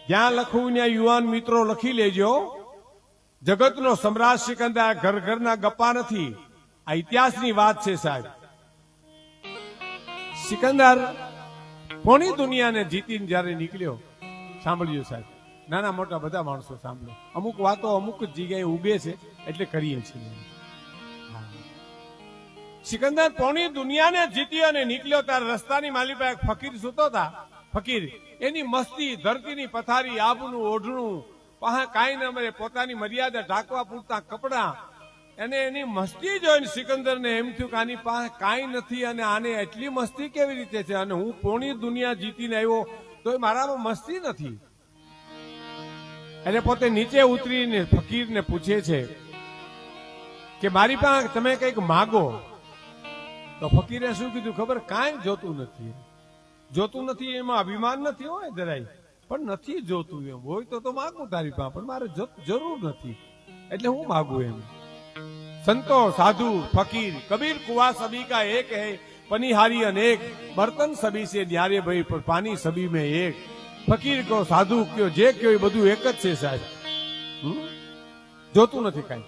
જ્યાં લખવું ત્યાં યુવાન મિત્રો લખી લેજો. જગતનો સમ્રાટ સિકંદર ઘર ઘરના ગપ્પા નથી, આ ઇતિહાસની વાત છે સાહેબ. સિકંદર પોણી દુનિયાને જીતીને જયારે નીકળ્યો, સાંભળ્યો સાહેબ, નાના મોટા બધા માણસો સાંભળો. અમુક વાતો અમુક જ જગ્યાએ ઉગે છે એટલે કરીએ છીએ. સિકંદર પોણી દુનિયાને જીતી અને નીકળ્યો ત્યારે રસ્તાની માલી પર એક ફકીર સૂતો હતા. ફકીર એની મસ્તી, ધરતીની પથારી, આબનું ઓઢણું, કાંઈ ન મળે, પોતાની મર્યાદા ઢાંકવા પૂરતા કપડા, અને એની મસ્તી જોઈને સિકંદરને એમ થયું કે આની પાસે કાંઈ નથી અને આને એટલી મસ્તી કેવી રીતે છે, અને હું પોણી દુનિયા જીતીને આવ્યો તો મારામાં મસ્તી નથી. એટલે પોતે નીચે ઉતરીને ફકીરને પૂછે છે કે મારી પાસે તમે કંઈક માગો. તો ફકીરે શું કીધું ખબર? કાંઈ જોતું નથી. જોતું નથી એમાં અભિમાન નથી હોય જરાય, પણ નથી જોતું. એમ હોય તો માગું તારી પાસે, પણ મારે જરૂર નથી એટલે હું માગું એમ. संतो साधु फकीर कबीर कुआ सभी का एक है, पनिहारी अनेक बर्तन सभी से न्यारे भाई पर पानी सभी में एक. फकीर को साधु क्यों जे क्यों બધું એક જ છે સાહેબ. જોતું નથી કઈ.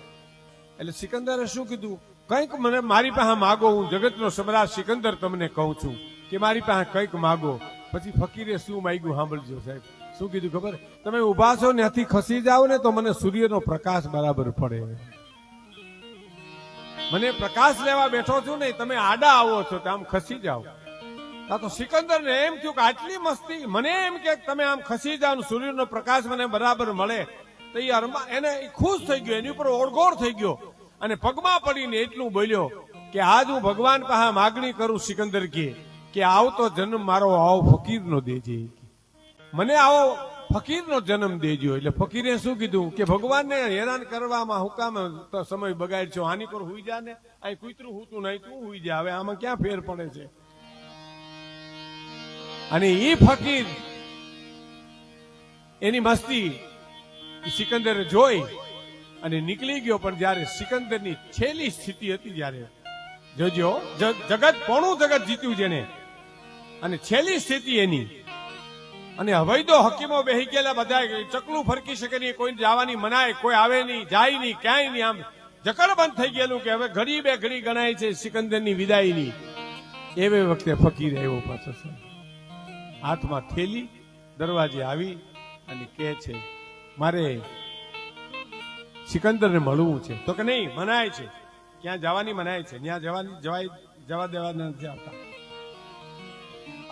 એટલે સિકંદરે શું કીધું? કંઈક મને મારી પાસે માગો, હું જગતનો સમ્રાટ સિકંદર તમને કહું છું કે મારી પાસે કંઈક માગો. પછી ફકીરે શું માંગ્યું સાંભળજો સાહેબ. શું કીધું ખબર? તમે ઉભા છો ત્યાંથી ખસી જાઓ ને તો મને સૂર્યનો પ્રકાશ બરાબર પડે. મને પ્રકાશ લેવા બેઠો છું ને, તમે આડા આવો છો તો આમ ખસી જાઓ. તો સિકંદર ને એમ થયું કે આટલી મસ્તી, મને એમ કે તમે આમ ખસી જાઓ, સૂર્યનો પ્રકાશ મને બરાબર મળે. તો એને ખુશ થઈ ગયો, એની ઉપર ઓળઘોળ થઈ ગયો અને પગમાં પડીને એટલું બોલ્યો કે આજ હું ભગવાન પાસે માગણી કરું. સિકંદર કે આવતો જન્મ મારો આવો ફકીરનો દેજે, મને આવો ફકીરનો જન્મ દેજો. એટલે ફકીરે શું કીધું કે ભગવાનને હેરાન કરવામાં હું કામ સમય બગાડશો, આની પર હુઈ જા ને, અહીં કૂતરું હુતું નહીં, તું હુઈ જા. હવે આમાં ક્યાં ફેર પડે છે? અને એ ફકીર એની મસ્તી સિકંદરે જોઈ અને નીકળી ગયો. પણ જયારે સિકંદરની છેલ્લી સ્થિતિ હતી, જયારે જોજો જગત પોણું જગત જીત્યું જેને, અને છેલ્લી સ્થિતિ એની, અને હવૈદો હકીમો બેહી ગયેલા, બધા ચકલું ફરકી શકે નહીં, કોઈ જવાની મનાય, કોઈ આવે નહીં, જાય નહીં, ક્યાંય નહીં, આમ જકર બંધ થઈ ગયેલું કે હવે ઘડી બે ઘડી ગણાય છે સિકંદરની વિદાયની. એવે વખતે ફકીર આવ્યો પાછો, હાથમાં થેલી, દરવાજે આવી અને કહે છે મારે સિકંદરને મળવું છે. તો કે નહીં, મનાય છે, ક્યાં જવાની મનાય છે, ત્યાં જવા દેવા નથી આવતા.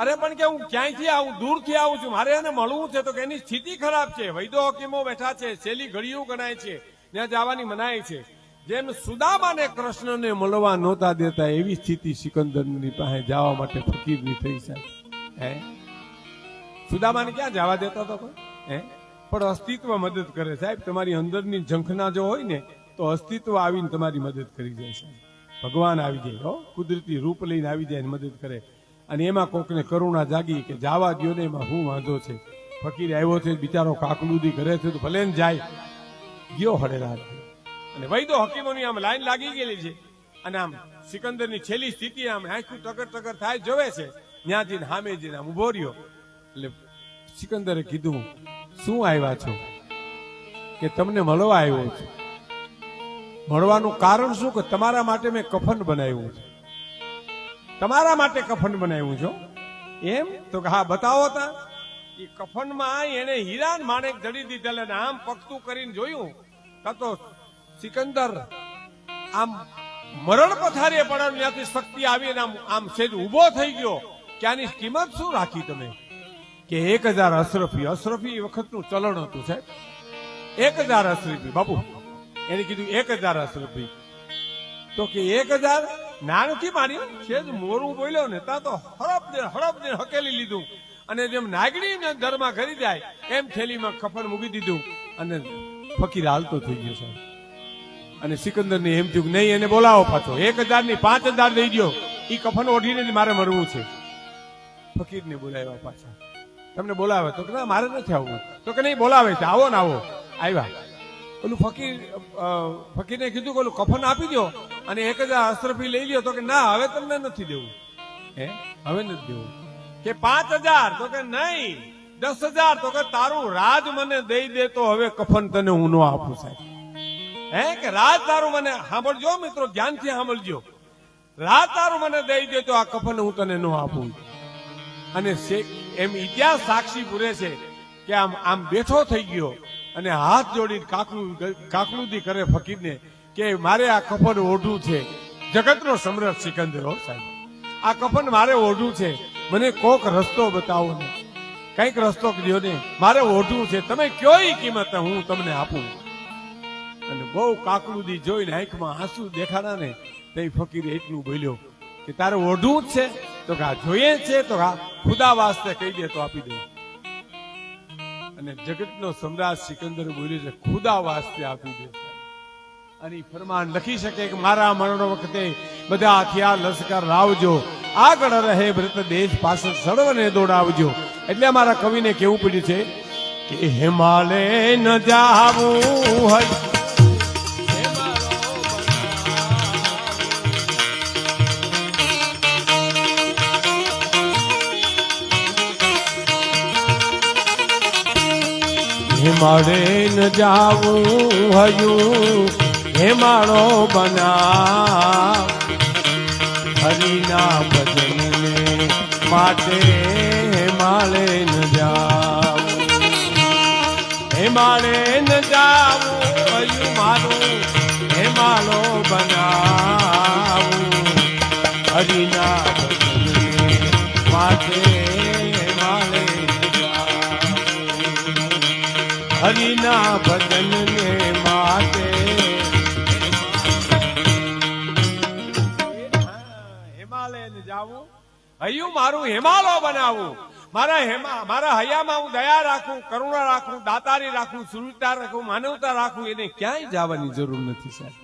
અરે પણ કે હું ક્યાંયથી આવું, દૂરથી આવું છું, મારે એને મળવું છે. તો કે એની સ્થિતિ ખરાબ છે, વૈદો હકીમો બેઠા છે, છેલ્લી ઘડીઓ ગણાય છે, ત્યાં જવાની મનાય છે. જેમ સુદામાને કૃષ્ણને મળવા નહોતા દેતા, એવી સ્થિતિ સિકંદરની પાસે જવા માટે ફકીરની થઈ સાહેબ. હે, સુદામાને ક્યાં જવા દેતા હતો કોઈ? હે, પણ અસ્તિત્વ મદદ કરે સાહેબ. તમારી અંદરની ઝંખના જો હોય ને તો અસ્તિત્વ આવીને તમારી મદદ કરી જાય સાહેબ. ભગવાન આવી જાય, હો, કુદરતી રૂપ લઈને આવી જાય, મદદ કરે. અને એમાં કોકને કરુણા જાગી કે જાવા દો ને, એમાં શું વાંધો છે? ફકીર આવ્યો છે, બિચારો કાકલુદી કરે છે, તો ભલે ને જાય. ગયો હડેલા. અને વૈદો હકીમોની આમ લાઈન લાગી ગયેલી છે, અને આમ સિકંદરની છેલ્લી સ્થિતિ આમ આંખું ટકર ટકર થાય જોવે છે. ત્યાં જઈને સામે જઈને આમ ઉભો રહ્યો. એટલે સિકંદરે કીધું શું આવ્યા છો? કે તમને મળવા આવ્યો છું. મળવાનું કારણ શું? કે તમારા માટે મેં કફન બનાવ્યું છે, તમારા માટે કફન બનાવ્યું છો. એમ? તો કે હા બતાવો તા. એ કફનમાં એને હીરા માણેક જડી દીધેલા, ને આમ પગતું કરીને જોયું તો સિકંદર આમ મરણ પથારીએ પડે, ત્યાંથી શક્તિ આવી આમ સેજ ઉભો થઈ ગયો. કે આની કિંમત શું રાખી તમે? કે 1000 અશરફી. અશરફી વખતનું ચલણ હતું સાહેબ, 1000 અશરફી. બાપુ એને કીધું 1000 અશરફી. તો કે 1000 ના નથી મારી, સેજ મોરું બોલ્યો ને તા તો હડપ ને હકેલી લીધું, અને જેમ નાગડી ને દરમાં કરી જાય એમ થેલીમાં કફન મૂકી દીધું, અને ફકીર હાલતો થઈ ગયો સાહેબ. અને સિકંદર ને એમ થયું નહીં, એને બોલાવો પાછો. 1000 ની 5000 દઈ દો, એ કફન ઓઢીને મારે મરવું છે. ફકીર ને બોલાવ્યા પાછા. તમને બોલાવે? તો કે ના મારે નથી આવવું. તો કે નહીં, બોલાવે છે, આવો ને આવો. આવ્યા. ઓલું ફકીરને કીધું કે ઓલું કફન આપી દો અને 1000 અશરફી લઈ લ્યો. તો કે ના, હવે તમને નથી દેવું. હે, હવે નથી દેવું. કે 5000? તો કે નહીં, 10,000 તો કે તારું રાજ મને દઈ દે તો હવે કફન તને હું ન આપું સાહેબ. હે કે રાજ તારું મને, સાંભળજો મિત્રો, ધ્યાનથી સાંભળજો, રાજ તારું મને દઈ દે તો આ કફન હું તને ન આપું. અને એમ ઇતિહાસ સાક્ષી પૂરે છે કે આમ બેઠો થઈ ગયો અને હાથ જોડીને કાકલુદી કરે ફકીરને કે મારે આ કફન ઓઢું છે. જગતનો સમ્રાટ સિકંદર, હો સાહેબ, આ કફન મારે ઓઢું છે, મને કોક રસ્તો બતાવો ને, કઈક રસ્તો કયો ને, મારે ઓઢું છે, તમે કયો ઈ કિંમત હું તમને આપું. અને બહુ કાકલુદી જોઈને આંખમાં આંસુ દેખાડા ને તે ફકીરે એટલું બોલ્યો કે તારે ઓઢું જ છે તો કે આ જોઈએ છે તો ખુદા વાસ્તે કહી દે તો આપી દઉં. અને જગતનો સમ્રાટ સિકંદર બોલ્યો છે ખુદા વાસ્તે આપી દે. અને ફરમાન લખી શકે કે મારા મરણ વખતે બધા હથિયાર લશ્કર લાવજો, આગળ રહે વ્રત દેશ પાછળ સર્વને દોડાવજો. એટલે અમારા કવિને કેવું પડ્યું છે કે હિમાલય ન જાવું હોય, હિમાળે ન જાવું હયું હિમાળો બનાવ, હરિના ભજનને માટે હિમાળે ન જાવું, હિમાળે ન જાવું હયું મારું હિમાળો બનાવું, હરિના ભજનને માટે હરિના ભજનને માટે. હિમાલય જાવું હયું મારું હિમાલય બનાવું, મારા હૈયામાં હું દયા રાખું, કરુણા રાખું, દાતારી રાખું, સુરતા રાખું, માનવતા રાખું, એને ક્યાંય જવાની જરૂર નથી સાહેબ.